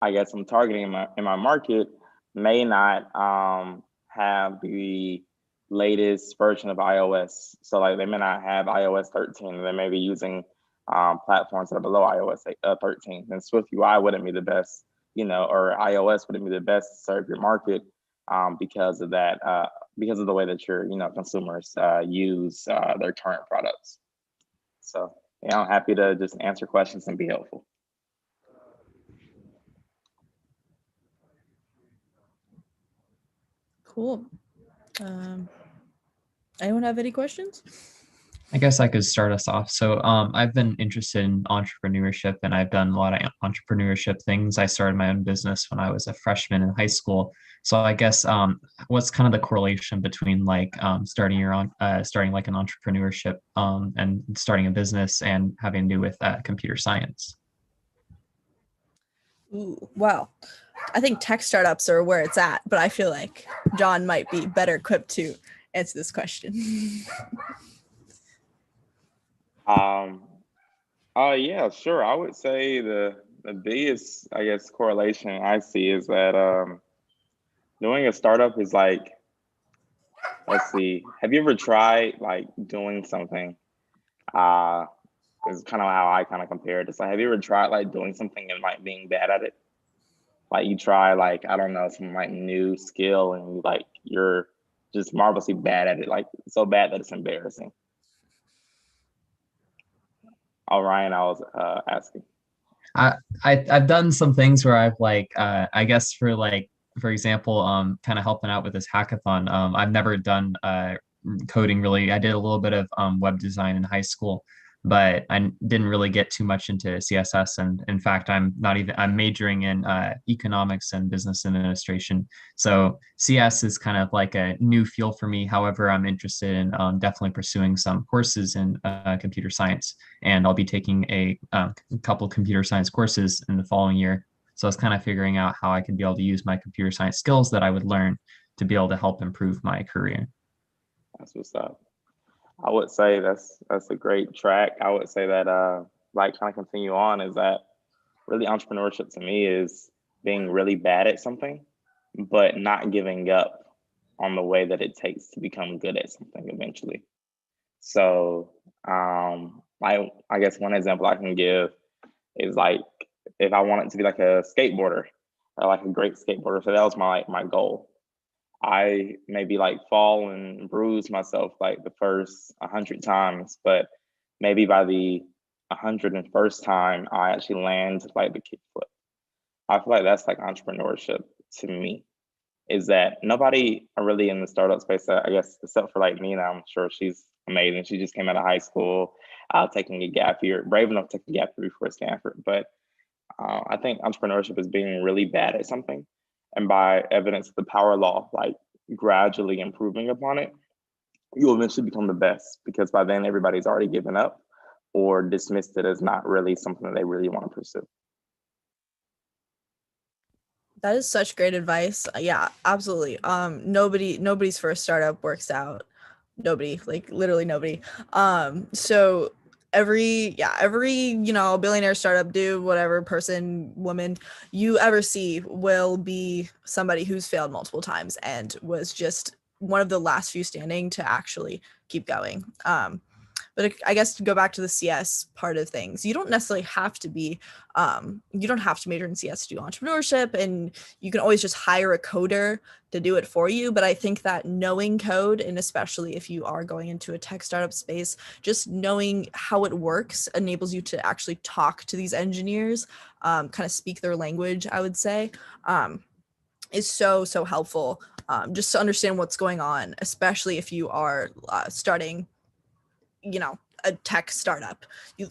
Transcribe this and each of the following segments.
I guess I'm targeting in my market may not have the latest version of iOS. So like they may not have iOS 13. They may be using platforms that are below iOS 13. And Swift UI wouldn't be the best, or iOS wouldn't be the best to serve your market because of that, because of the way that your consumers use their current products. So yeah, I'm happy to just answer questions and be helpful. Cool. Anyone have any questions? I guess I could start us off. So I've been interested in entrepreneurship and I've done a lot of entrepreneurship things. I started my own business when I was a freshman in high school. So I guess what's kind of the correlation between like starting like an entrepreneurship and starting a business and having to do with computer science? Ooh, wow. I think tech startups are where it's at, but I feel like John might be better equipped to answer this question. Yeah, sure. I would say the biggest, I guess, correlation I see is that doing a startup is like, let's see, have you ever tried like doing something? Is kind of how I kind of compare it. It's like, have you ever tried like doing something and like being bad at it? Like you try like, I don't know, some like new skill and you're just marvelously bad at it, like so bad that it's embarrassing. Oh, Ryan, I was asking. I've done some things where I've like I guess for example kind of helping out with this hackathon. I've never done coding really. I did a little bit of web design in high school, but I didn't really get too much into CSS. And in fact, I'm majoring in economics and business administration. So CS is kind of like a new field for me. However, I'm interested in definitely pursuing some courses in computer science, and I'll be taking a couple computer science courses in the following year. So I was kind of figuring out how I could be able to use my computer science skills that I would learn to be able to help improve my career. That's what's up. I would say that's a great track. I would say that like kind of continue on is that really entrepreneurship to me is being really bad at something, but not giving up on the way that it takes to become good at something eventually. So I guess one example I can give is like if I wanted to be like a skateboarder, like a great skateboarder. So that was my goal. I maybe like fall and bruise myself like the first 100 times, but maybe by the 101st time, I actually land like the kickflip. I feel like that's like entrepreneurship to me. Is that nobody really in the startup space, I guess, except for like Nina, I'm sure she's amazing. She just came out of high school, taking a gap year, brave enough to take a gap year before Stanford. But I think entrepreneurship is being really bad at something. And by evidence of the power law, like gradually improving upon it, you'll eventually become the best because by then everybody's already given up or dismissed it as not really something that they really want to pursue. That is such great advice. Yeah, absolutely. Nobody's first startup works out. Nobody, like literally nobody. So every billionaire startup dude, whatever person, woman you ever see will be somebody who's failed multiple times and was just one of the last few standing to actually keep going. But I guess to go back to the CS part of things, you don't necessarily have to you don't have to major in CS to do entrepreneurship, and you can always just hire a coder to do it for you. But I think that knowing code, and especially if you are going into a tech startup space, just knowing how it works enables you to actually talk to these engineers, kind of speak their language, I would say, is so helpful, just to understand what's going on, especially if you are starting a tech startup. You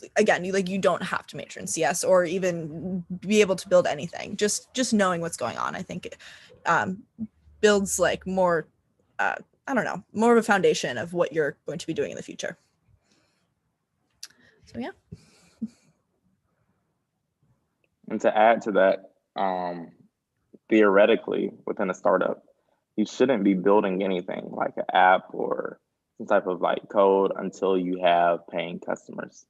don't have to major in CS or even be able to build anything. Just knowing what's going on, I think, builds like more, more of a foundation of what you're going to be doing in the future. So yeah. And to add to that, theoretically within a startup, you shouldn't be building anything like an app or some type of like code until you have paying customers.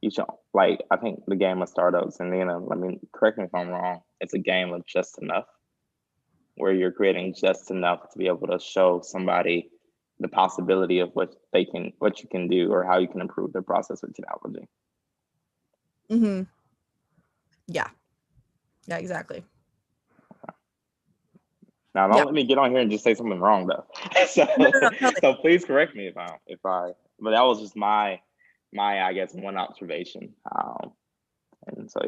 You should, like, I think the game of startups, and correct me if I'm wrong, it's a game of just enough, where you're creating just enough to be able to show somebody the possibility of what you can do, or how you can improve their process with technology. Mm-hmm. Yeah, exactly. Now, don't let me get on here and just say something wrong, though. So please correct me if I. But that was just my I guess one observation. And so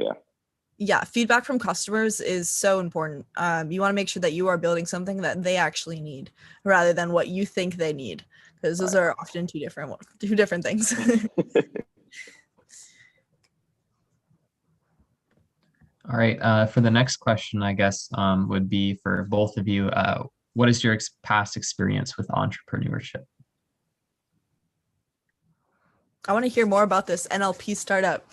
yeah, feedback from customers is so important. You want to make sure that you are building something that they actually need, rather than what you think they need, because those are often two different things. All right. For the next question, I guess would be for both of you. What is your past experience with entrepreneurship? I want to hear more about this NLP startup.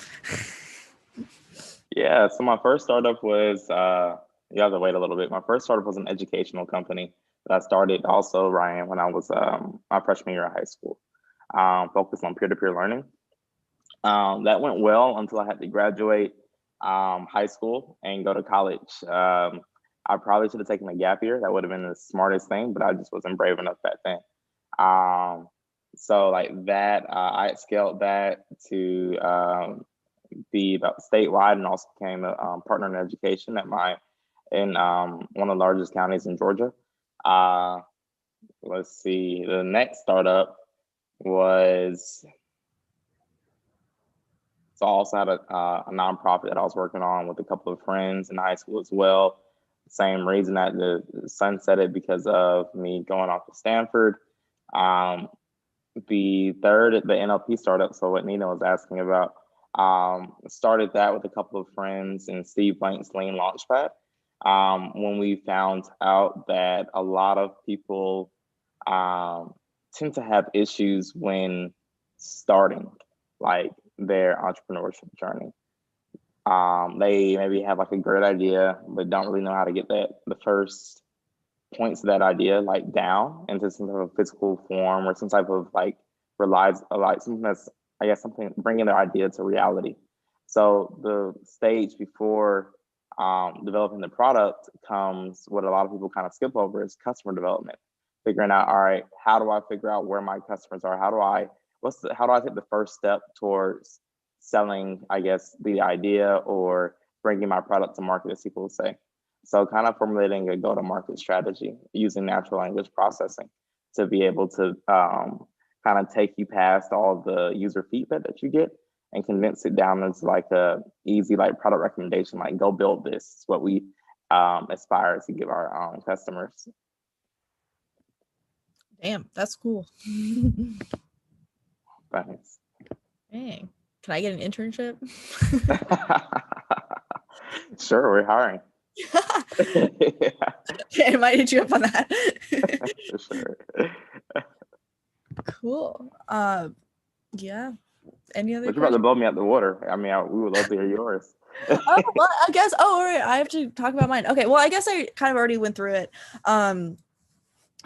Yeah. So my first startup was you have to wait a little bit. My first startup was an educational company that I started also, Ryan, when I was my freshman year of high school, focused on peer-to-peer learning. That went well until I had to graduate high school and go to college. I probably should have taken a gap year. That would have been the smartest thing, but I just wasn't brave enough back then. So like that, I scaled that to be statewide, and also became a partner in education in one of the largest counties in Georgia. Let's see, the next startup was, so I also had a nonprofit that I was working on with a couple of friends in high school as well. Same reason that the sunsetted, because of me going off to Stanford. The NLP startup, so what Nina was asking about, started that with a couple of friends in Steve Blank's Lean Launchpad. When we found out that a lot of people tend to have issues when starting, like, their entrepreneurship journey. They maybe have like a great idea, but don't really know how to get the first points of that idea like down into some type of physical form, or some type of like something that's, I guess, something bringing their idea to reality. So the stage before developing the product comes, what a lot of people kind of skip over, is customer development. Figuring out, all right, how do I figure out where my customers are? How do I take the first step towards selling, I guess, the idea, or bringing my product to market, as people would say. So kind of formulating a go-to-market strategy using natural language processing to be able to kind of take you past all the user feedback that you get and condense it down into like a easy like product recommendation, like go build this. It's what we aspire to give our customers. Damn, that's cool. Thanks. Dang. Can I get an internship? Sure, we're hiring. Okay, I might hit you up on that. For sure. Cool. Yeah. Any other But you're about to blow me out the water. I mean, we would love to hear yours. Oh, well, I guess. Oh, all right. I have to talk about mine. Okay. Well, I guess I kind of already went through it.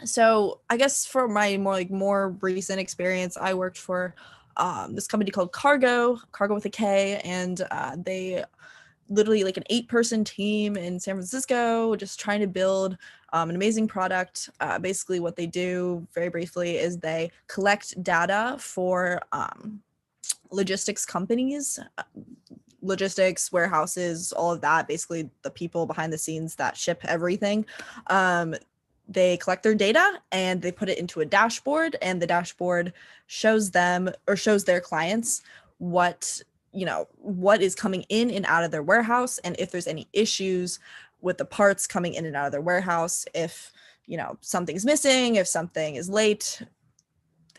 So I guess for my more recent experience, I worked for this company called Cargo with a K, and they literally like an 8-person team in San Francisco, just trying to build an amazing product. Basically what they do, very briefly, is they collect data for logistics companies, logistics, warehouses, all of that, basically the people behind the scenes that ship everything. They collect their data and they put it into a dashboard, and the dashboard shows their clients what is coming in and out of their warehouse, and if there's any issues with the parts coming in and out of their warehouse, if something's missing, if something is late,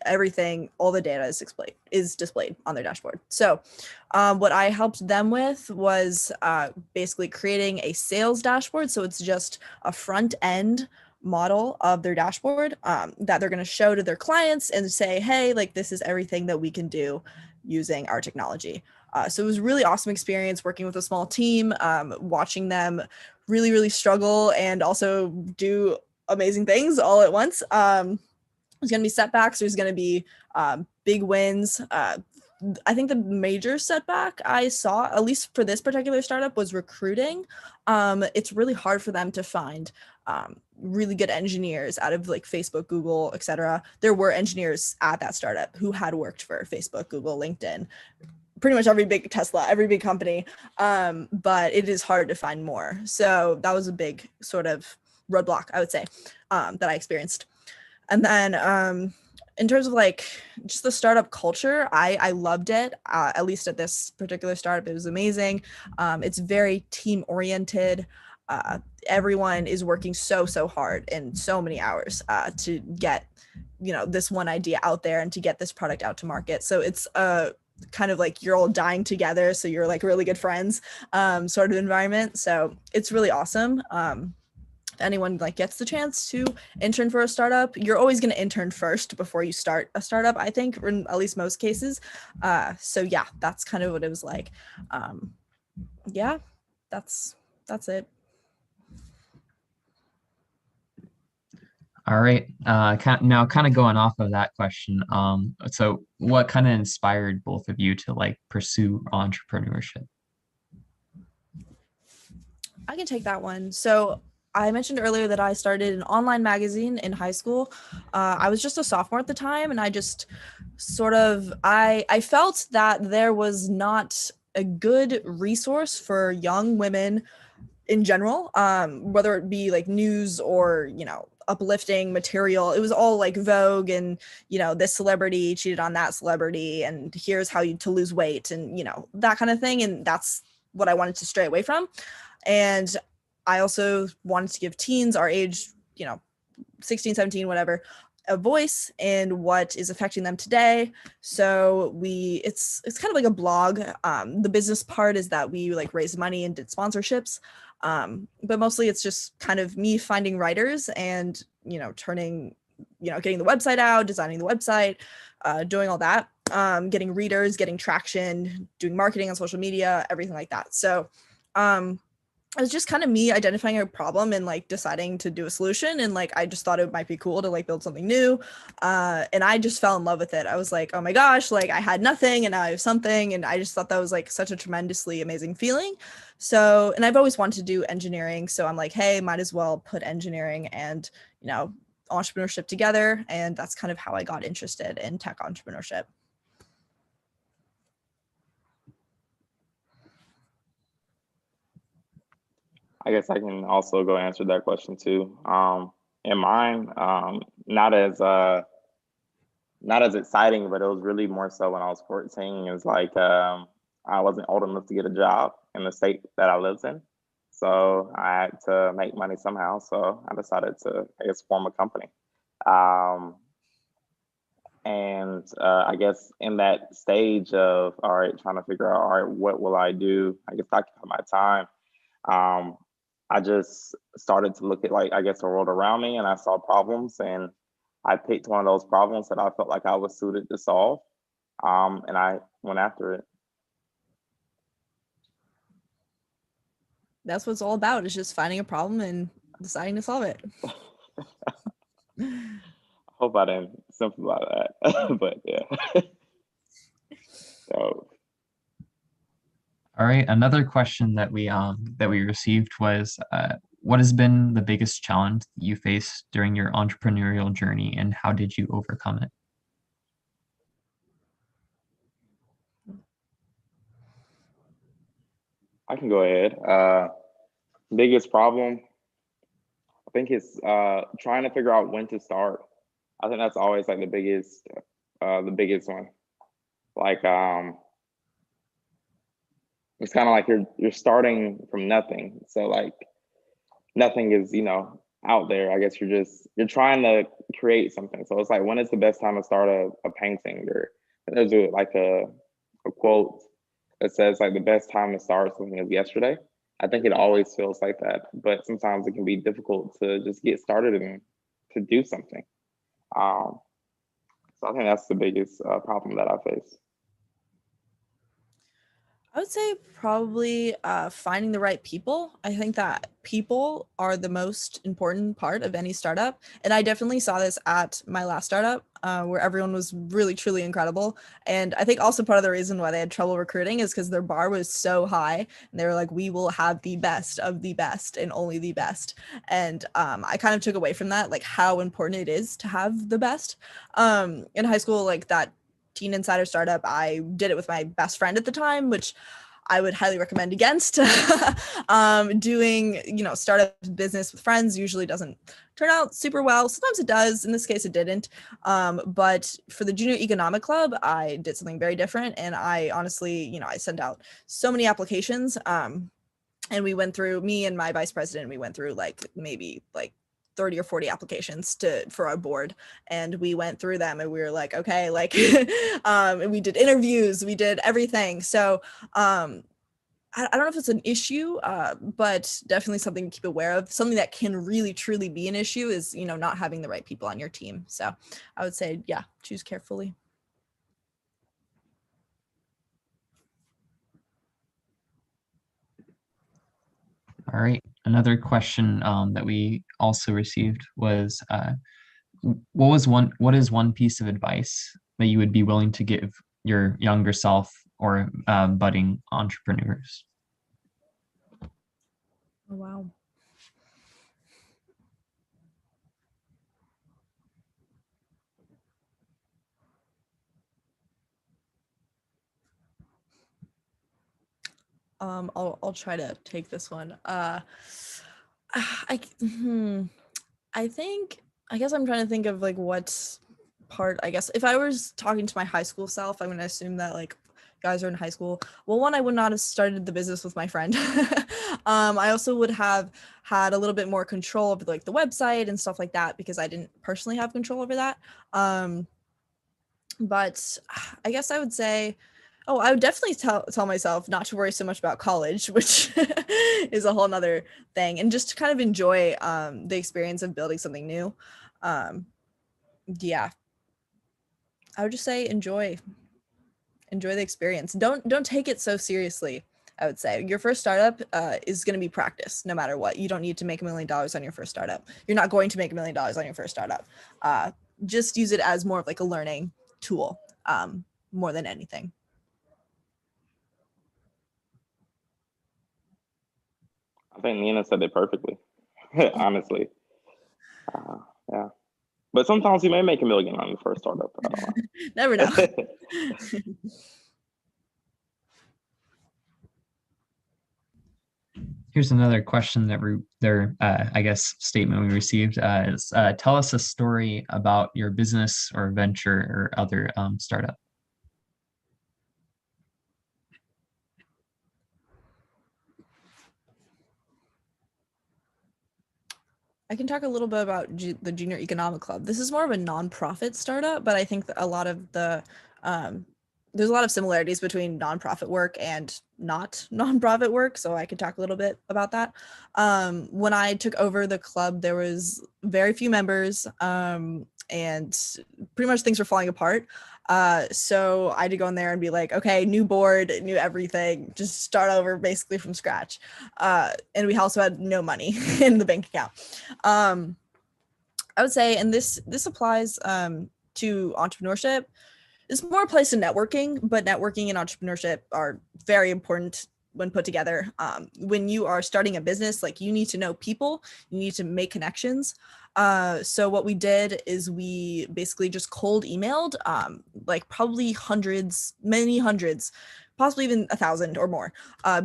everything, all the data is displayed on their dashboard. So what I helped them with was basically creating a sales dashboard. So it's just a front end model of their dashboard that they're going to show to their clients and say, hey, like, this is everything that we can do using our technology. So it was a really awesome experience working with a small team, watching them really, really struggle and also do amazing things all at once. There's going to be setbacks. There's going to be big wins. I think the major setback I saw, at least for this particular startup, was recruiting. It's really hard for them to find really good engineers out of like Facebook, Google, etc. There were engineers at that startup who had worked for Facebook, Google, LinkedIn, pretty much every big Tesla, every big company. But it is hard to find more. So that was a big sort of roadblock, I would say, that I experienced. And then in terms of like just the startup culture, I loved it. At least at this particular startup, it was amazing. It's very team oriented. Everyone is working so hard in so many hours to get, this one idea out there and to get this product out to market. So it's kind of like you're all dying together, so you're like really good friends sort of environment. So it's really awesome. Anyone like gets the chance to intern for a startup, you're always going to intern first before you start a startup, I think, in at least most cases. So yeah, that's kind of what it was like. Yeah, that's it. All right. Now, kind of going off of that question, so what kind of inspired both of you to like pursue entrepreneurship? I can take that one. So I mentioned earlier that I started an online magazine in high school. I was just a sophomore at the time, and I just sort of I felt that there was not a good resource for young women in general, whether it be like news or uplifting material. It was all like Vogue and this celebrity cheated on that celebrity, and here's how to lose weight, and that kind of thing. And that's what I wanted to stray away from. And I also wanted to give teens our age, 16, 17, whatever, a voice in what is affecting them today. So it's kind of like a blog. The business part is that we like raised money and did sponsorships. But mostly it's just kind of me finding writers and, getting the website out, designing the website, doing all that, getting readers, getting traction, doing marketing on social media, everything like that. So, it was just kind of me identifying a problem and like deciding to do a solution. And like, I just thought it might be cool to like build something new. And I just fell in love with it. I was like, oh my gosh, like I had nothing and now I have something. And I just thought that was like such a tremendously amazing feeling. So, and I've always wanted to do engineering. So I'm like, hey, might as well put engineering and, entrepreneurship together. And that's kind of how I got interested in tech entrepreneurship. I guess I can also go answer that question too. In mine, not as exciting, but it was really more so when I was 14. It was like I wasn't old enough to get a job in the state that I lived in, so I had to make money somehow. So I decided to, I guess, form a company. And I guess in that stage of, all right, trying to figure out, all right, what will I do? I guess occupy my time. I just started to look at, like, I guess, the world around me, and I saw problems, and I picked one of those problems that I felt like I was suited to solve, and I went after it. That's what it's all about, is just finding a problem and deciding to solve it. I hope I didn't simplify that, but yeah. So. All right. Another question that we received was, what has been the biggest challenge you faced during your entrepreneurial journey, and how did you overcome it? I can go ahead. Biggest problem, I think it's trying to figure out when to start. I think that's always like the biggest one. Like it's kind of like you're starting from nothing. So like nothing is, out there. I guess you're trying to create something. So it's like, when is the best time to start a painting? Or there's like a quote that says like the best time to start something is yesterday. I think it always feels like that, but sometimes it can be difficult to just get started and to do something. So I think that's the biggest problem that I face. I would say probably finding the right people. I think that people are the most important part of any startup. And I definitely saw this at my last startup where everyone was really, truly incredible. And I think also part of the reason why they had trouble recruiting is because their bar was so high. And they were like, we will have the best of the best and only the best. And I kind of took away from that, like how important it is to have the best. In high school, like that Teen Insider startup, I did it with my best friend at the time, which I would highly recommend against. Doing, startup business with friends usually doesn't turn out super well. Sometimes it does. In this case, it didn't. But for the Junior Economic Club, I did something very different. And I honestly, I sent out so many applications. And we went through, me and my vice president, we went through maybe 30 or 40 applications for our board, and we went through them and we were like, okay, and we did interviews, we did everything. So I don't know if it's an issue, but definitely something to keep aware of. Something that can really truly be an issue is not having the right people on your team. So I would say, yeah, choose carefully. All right. Another question that we also received was, what is one piece of advice that you would be willing to give your younger self or budding entrepreneurs? Oh, wow. I'll try to take this one. I think, I guess I'm trying to think of what part. I guess if I was talking to my high school self, I'm going to assume that guys are in high school. Well, one, I would not have started the business with my friend. I also would have had a little bit more control over the website and stuff like that, because I didn't personally have control over that. But I guess I would say, I would definitely tell myself not to worry so much about college, which is a whole nother thing, and just to kind of enjoy the experience of building something new. Yeah, I would just say enjoy the experience. Don't take it so seriously. I would say your first startup is going to be practice no matter what. You don't need to make $1 million on your first startup. You're not going to make $1 million on your first startup. Just use it as more of a learning tool more than anything. I think Nina said it perfectly, honestly. Yeah. But sometimes you may make $1 million on the first startup. I don't know. Never know. Here's another question I guess, statement we received is, tell us a story about your business or venture or other startup. I can talk a little bit about the Junior Economic Club. This is more of a nonprofit startup, but I think that a lot of there's a lot of similarities between nonprofit work and not nonprofit work. So I could talk a little bit about that. When I took over the club, there was very few members, and pretty much things were falling apart. So I had to go in there and be like, okay, new board, new everything, just start over basically from scratch. And we also had no money in the bank account. I would say, and this applies to entrepreneurship. It's more a place in networking, but networking and entrepreneurship are very important when put together. When you are starting a business, you need to know people, you need to make connections. So what we did is we basically just cold emailed, probably many hundreds, possibly even 1,000 or more,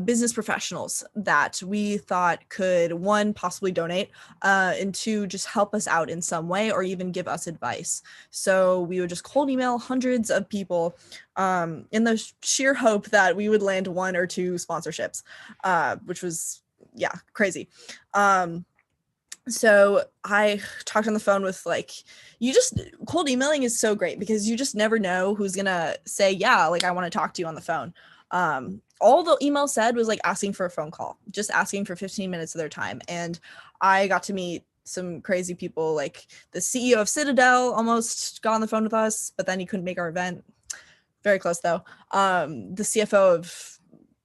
business professionals that we thought could, one, possibly donate, and two, just help us out in some way or even give us advice. So we would just cold email hundreds of people in the sheer hope that we would land 1 or 2 sponsorships, which was, crazy. So I talked on the phone with cold emailing is so great because you just never know who's gonna say, I want to talk to you on the phone. All the email said was asking for a phone call, just asking for 15 minutes of their time. And I got to meet some crazy people, like the CEO of Citadel almost got on the phone with us, but then he couldn't make our event. Very close though. The CFO of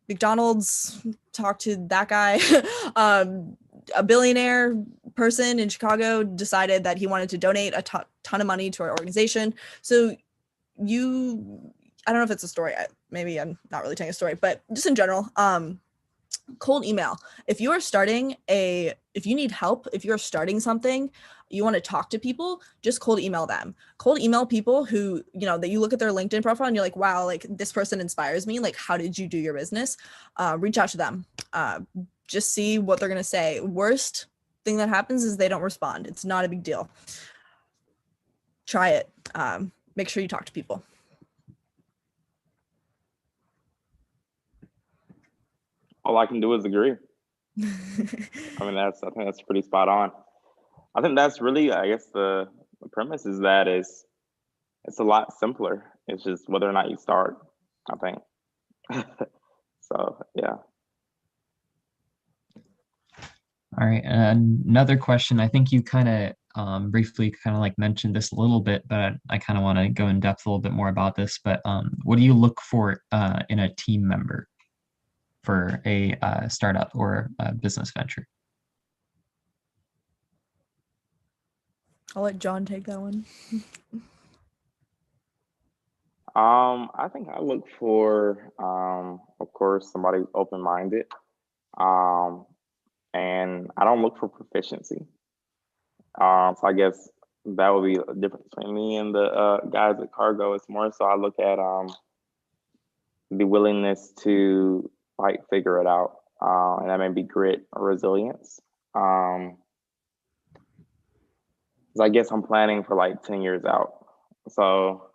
McDonald's, talk to that guy. A billionaire person in Chicago decided that he wanted to donate a ton of money to our organization. So I don't know if it's a story. Maybe I'm not really telling a story, but just in general, cold email. If you need help, if you're starting something, you want to talk to people, just cold email them. Cold email people who, that you look at their LinkedIn profile and you're like, wow, like this person inspires me. Like, how did you do your business? Reach out to them. Just see what they're going to say. Worst thing that happens is they don't respond. It's not a big deal. Try it. Make sure you talk to people. All I can do is agree. I think that's pretty spot on. I think that's really, I guess the premise is that it's a lot simpler. It's just whether or not you start, I think. So, yeah. All right, another question. I think you kind of briefly like mentioned this a little bit, but I kind of want to go in depth a little bit more about this. But what do you look for in a team member for a startup or a business venture? I'll let John take that one. I think I look for, of course, somebody open-minded. And I don't look for proficiency. So I guess that would be a difference between me and the guys at Cargo. It's more so I look at the willingness to like figure it out, and that may be grit or resilience. So I guess I'm planning for like 10 years out. So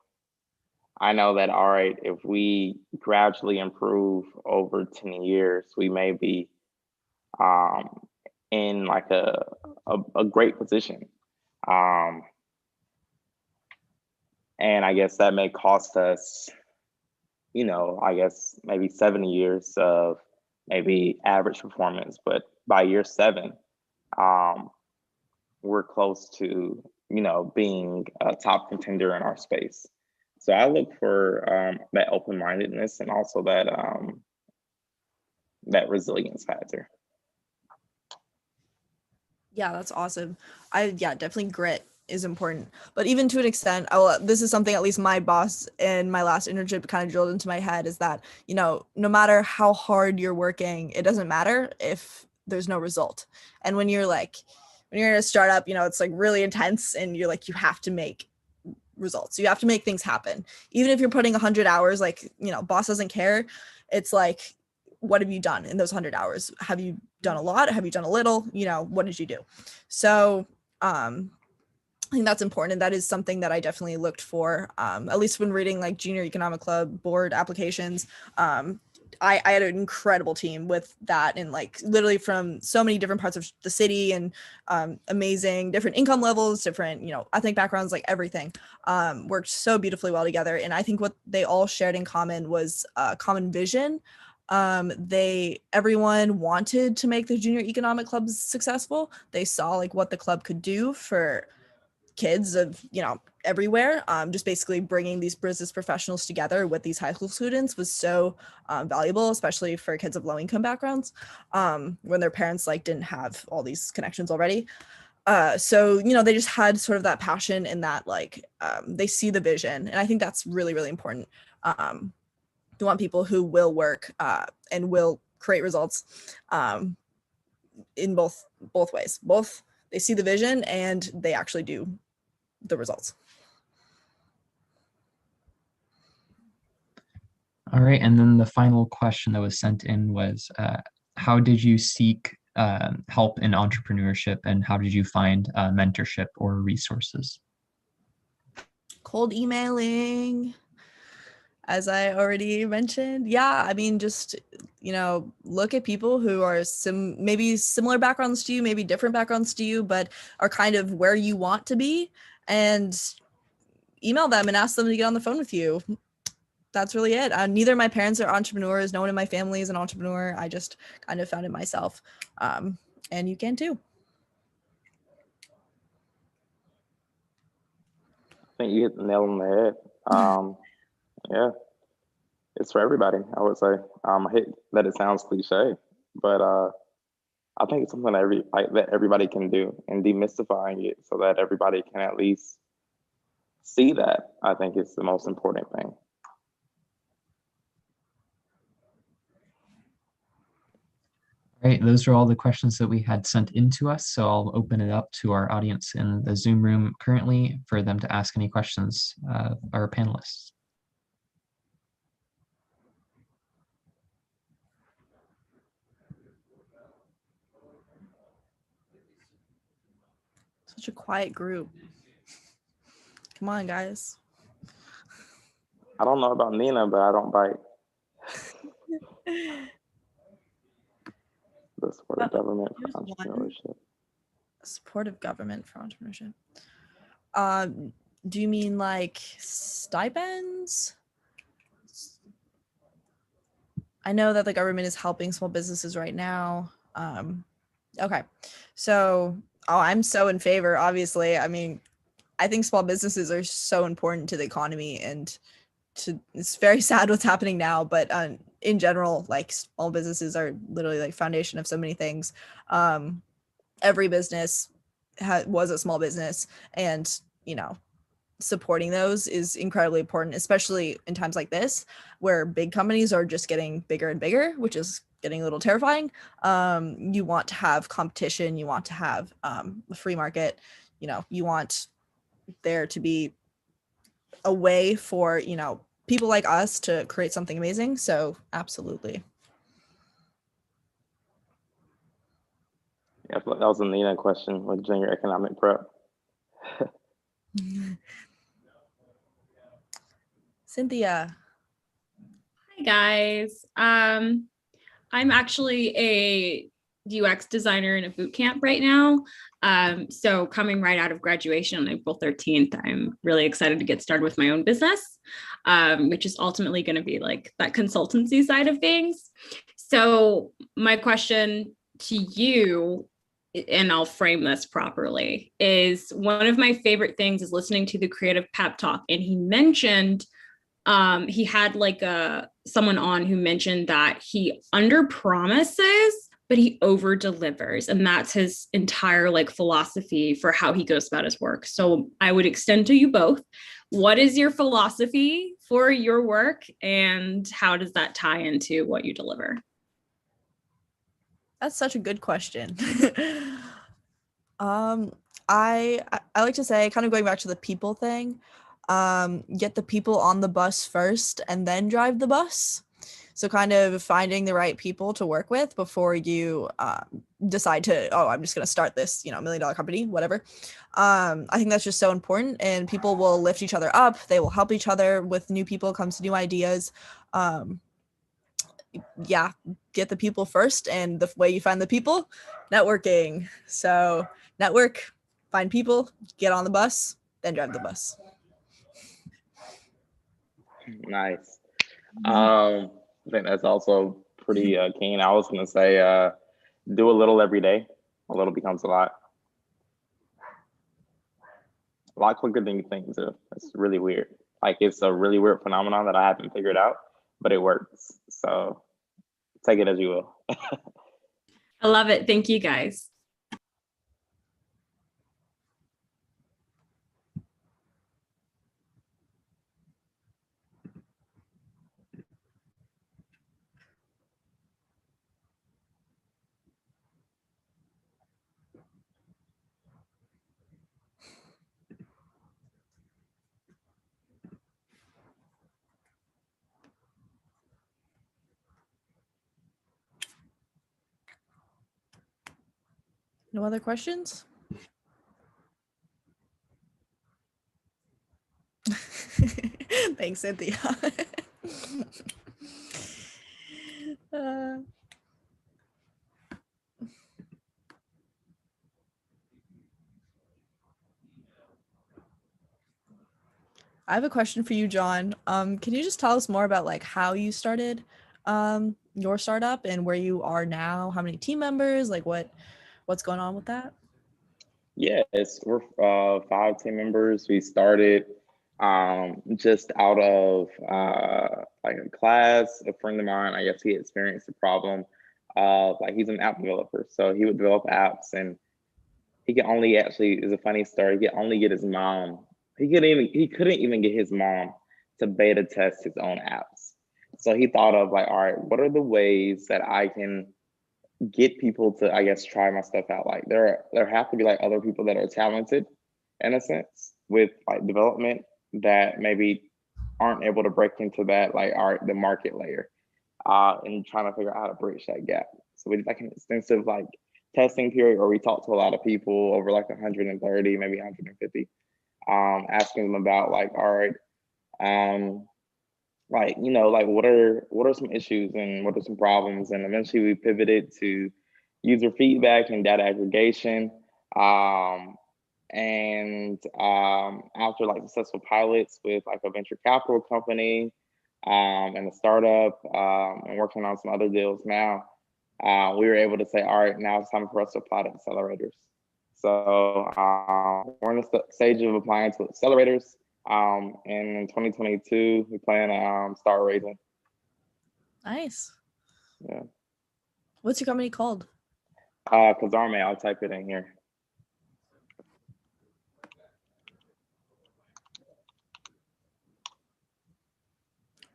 I know that, all right, if we gradually improve over 10 years, we may be in like a great position. And I guess that may cost us, I guess maybe 70 years of maybe average performance, but by year 7, we're close to, being a top contender in our space. So I look for that open-mindedness and also that resilience factor. Yeah, that's awesome. Definitely grit is important. But even to an extent, this is something at least my boss in my last internship kind of drilled into my head, is that, no matter how hard you're working, it doesn't matter if there's no result. And when you're in a startup, it's like really intense and you're like, you have to make results. You have to make things happen. Even if you're putting 100 hours, boss doesn't care. It's like, what have you done in those 100 hours? Have you done a lot? Have you done a little? What did you do? So I think that's important. And that is something that I definitely looked for, at least when reading like Junior Economic Club Boord applications. I had an incredible team with that, and like literally from so many different parts of the city, and amazing different income levels, different, ethnic backgrounds, like everything worked so beautifully well together. And I think what they all shared in common was a common vision. Everyone wanted to make the Junior Economic Clubs successful. They saw like what the club could do for kids of everywhere. Just basically bringing these business professionals together with these high school students was so valuable, especially for kids of low income backgrounds, when their parents didn't have all these connections already. So they just had sort of that passion, and that they see the vision, and I think that's really, really important. You want people who will work and will create results in both ways. Both they see the vision and they actually do the results. All right, and then the final question that was sent in was, how did you seek help in entrepreneurship, and how did you find mentorship or resources? Cold emailing, as I already mentioned. Yeah, I mean, just, look at people who are maybe similar backgrounds to you, maybe different backgrounds to you, but are kind of where you want to be, and email them and ask them to get on the phone with you. That's really it. Neither of my parents are entrepreneurs. No one in my family is an entrepreneur. I just kind of found it myself. And you can too. I think you hit the nail on the head. Yeah. It's for everybody, I would say. I hate that it sounds cliche, but I think it's something that everybody can do, and demystifying it so that everybody can at least see that, I think is the most important thing. All right, those are all the questions that we had sent in to us. So I'll open it up to our audience in the Zoom room currently for them to ask any questions, our panelists. Such a quiet group. Come on, guys. I don't know about Nina, but I don't bite. The supportive government for entrepreneurship. Supportive government for entrepreneurship. Do you mean like stipends? I know that the government is helping small businesses right now. Okay, so I'm so in favor, obviously. I mean, I think small businesses are so important to the economy, and it's very sad what's happening now, but in general, like small businesses are literally like foundation of so many things. Every business was a small business, and supporting those is incredibly important, especially in times like this where big companies are just getting bigger and bigger, which is getting a little terrifying. You want to have competition, you want to have a free market, you want there to be a way for people like us to create something amazing. So absolutely. Yeah, that was a Nina question with junior economic prep. Cynthia. Hi guys. I'm actually a UX designer in a boot camp right now. So coming right out of graduation on April 13th, I'm really excited to get started with my own business, which is ultimately going to be like that consultancy side of things. So my question to you, and I'll frame this properly, is one of my favorite things is listening to the Creative Pep Talk. And he mentioned, he had like someone on who mentioned that he under promises, but he over delivers. And that's his entire like philosophy for how he goes about his work. So I would extend to you both. What is your philosophy for your work, and how does that tie into what you deliver? That's such a good question. I like to say, kind of going back to the people thing, get the people on the bus first and then drive the bus. So kind of finding the right people to work with before you decide to, I'm just going to start this, $1 million company, whatever. I think that's just so important, and people will lift each other up. They will help each other with new people, comes to new ideas. Get the people first, and the way you find the people, networking. So network, find people, get on the bus, then drive the bus. Nice. I think that's also pretty keen. I was gonna say, do a little every day. A little becomes a lot. A lot quicker than you think too. It's really weird. Like, it's a really weird phenomenon that I haven't figured out, but it works. So take it as you will. I love it. Thank you guys. No other questions? Thanks, Cynthia. I have a question for you, John. Can you just tell us more about like how you started your startup and where you are now? How many team members? Like what's going on with that? Yeah, we're 5 team members. We started just out of like a class. A friend of mine, I guess he experienced the problem of like, he's an app developer, so he would develop apps, and he could only actually, is a funny story, he could only get his mom, he couldn't even get his mom to beta test his own apps. So he thought of like, all right, what are the ways that I can get people to, I guess, try my stuff out? Like there have to be like other people that are talented in a sense with like development that maybe aren't able to break into that like the market layer, and trying to figure out how to bridge that gap. So we did like an extensive like testing period where we talked to a lot of people, over like 130, maybe 150, asking them about like, all right, like, you know, like what are some issues and what are some problems? And eventually we pivoted to user feedback and data aggregation. And after like successful pilots with like a venture capital company, and a startup, and working on some other deals now, we were able to say, all right, now it's time for us to apply to accelerators. So we're in the stage of applying to accelerators. And in 2022, we plan to start raising. Nice. Yeah. What's your company called? Kazarme, I'll type it in here.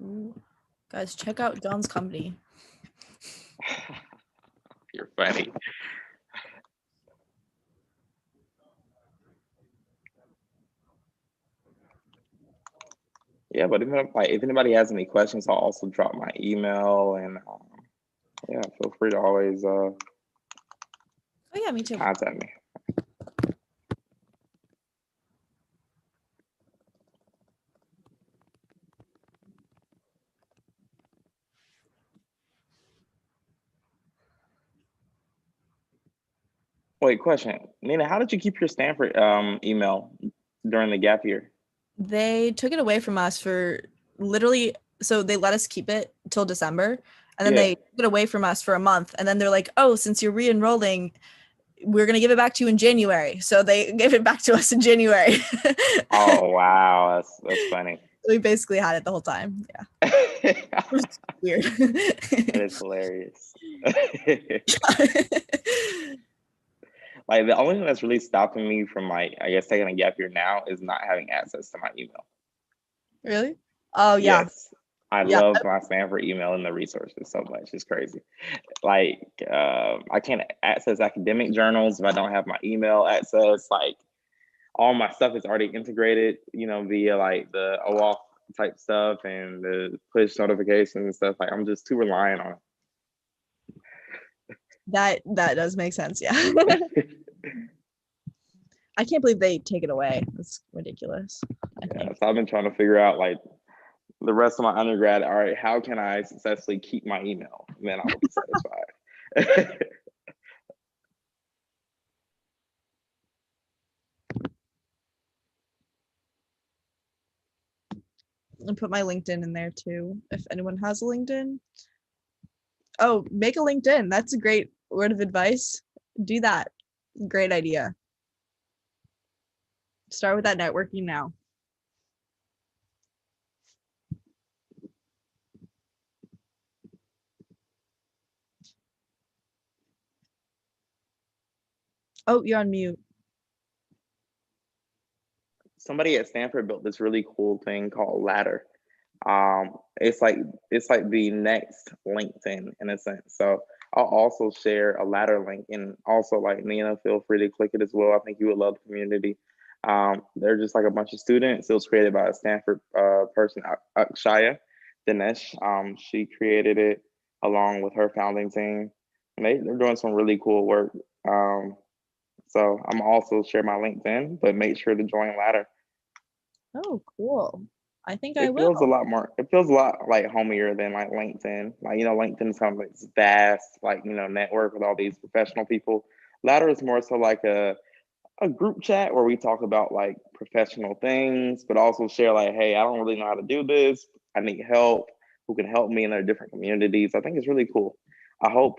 Ooh. Guys, check out John's company. You're funny. Yeah, but if anybody has any questions, I'll also drop my email, and yeah, feel free to always Oh yeah, me too. contact me. Wait, question, Nina, how did you keep your Stanford email during the gap year? They took it away from us for literally, so they let us keep it till December, and then they took it away from us for a month, and then they're like, oh, since you're re-enrolling, we're going to give it back to you in January. So they gave it back to us in January. Oh wow, that's funny. We basically had it the whole time. Yeah. It was weird. That is hilarious. Like the only thing that's really stopping me from like, I guess, taking a gap year now is not having access to my email. Really? Oh yeah. Yes. I love my Stanford email and the resources so much. It's crazy. Like I can't access academic journals if I don't have my email access. Like all my stuff is already integrated, you know, via like the OAuth type stuff and the push notifications and stuff. Like I'm just too reliant on it. That does make sense. Yeah. I can't believe they take it away. It's ridiculous. Yeah, so I've been trying to figure out like the rest of my undergrad. All right, how can I successfully keep my email? And then I'll be satisfied. And put my LinkedIn in there too, if anyone has a LinkedIn. Oh, make a LinkedIn. That's a great word of advice. Do that. Great idea. Start with that networking now. Oh, you're on mute. Somebody at Stanford built this really cool thing called Ladder. It's like the next LinkedIn in a sense. So I'll also share a Ladder link, and also like Nina, feel free to click it as well. I think you would love the community. They're just like a bunch of students. It was created by a Stanford person, Akshaya Dinesh. She created it along with her founding team, and they're doing some really cool work. So I'm also share my LinkedIn, but make sure to join Ladder. Oh, cool. I think It feels a lot more, it feels a lot like homier than like LinkedIn. Like, you know, LinkedIn is kind of like this vast, like, you know, network with all these professional people. Ladder is more so like a group chat where we talk about like professional things, but also share like, hey, I don't really know how to do this. I need help. Who can help me in their different communities? I think it's really cool. I hope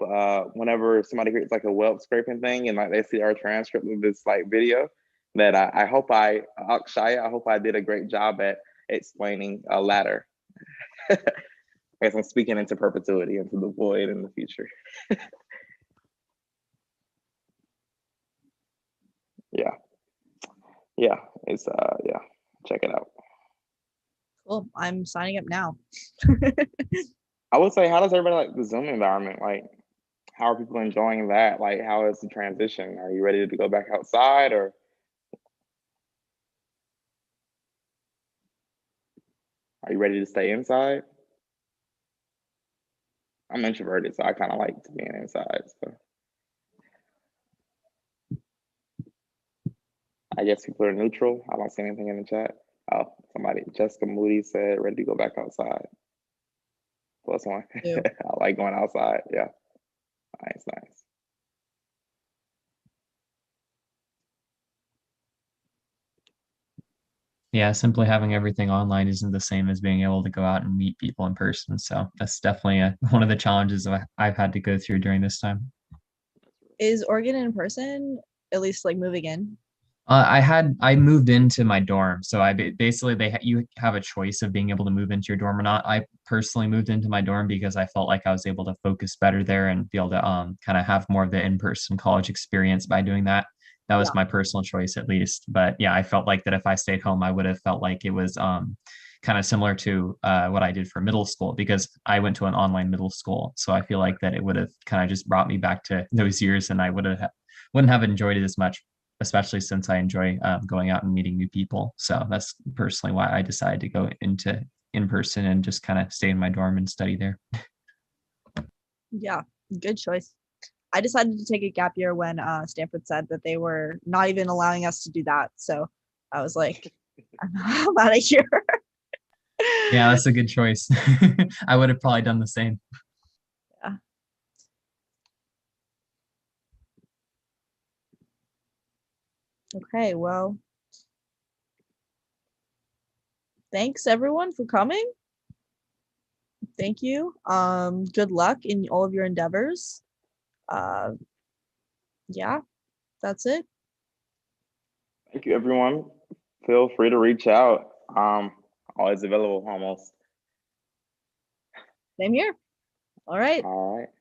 whenever somebody creates like a web scraping thing and like they see our transcript of this like video, that I hope Akshaya, I hope I did a great job at explaining a ladder. I guess I'm speaking into perpetuity, into the void in the future. Yeah. Yeah. It's yeah. Check it out. Cool. I'm signing up now. I would say, how does everybody like the Zoom environment? Like, how are people enjoying that? Like, how is the transition? Are you ready to go back outside, or are you ready to stay inside? I'm introverted, so I kind of like being inside. So I guess people are neutral. I don't see anything in the chat. Oh, somebody, Jessica Moody said, ready to go back outside. +1. Ew. I like going outside. Yeah. Nice, nice. Yeah, simply having everything online isn't the same as being able to go out and meet people in person. So that's definitely one of the challenges I've had to go through during this time. Is Oregon in person, at least like moving in? I moved into my dorm, so basically you have a choice of being able to move into your dorm or not. I personally moved into my dorm because I felt like I was able to focus better there and be able to kind of have more of the in-person college experience by doing that. That was my personal choice, at least. But yeah, I felt like that if I stayed home, I would have felt like it was kind of similar to what I did for middle school, because I went to an online middle school. So I feel like that it would have kind of just brought me back to those years, and I wouldn't have enjoyed it as much, especially since I enjoy going out and meeting new people. So that's personally why I decided to go into in person and just kind of stay in my dorm and study there. Yeah, good choice. I decided to take a gap year when Stanford said that they were not even allowing us to do that. So I was like, I'm out of here. Yeah, that's a good choice. I would have probably done the same. Yeah. Okay, well, thanks everyone for coming. Thank you. Good luck in all of your endeavors. Yeah, that's it. Thank you, everyone. Feel free to reach out. Always available, almost. Same here. All right. All right.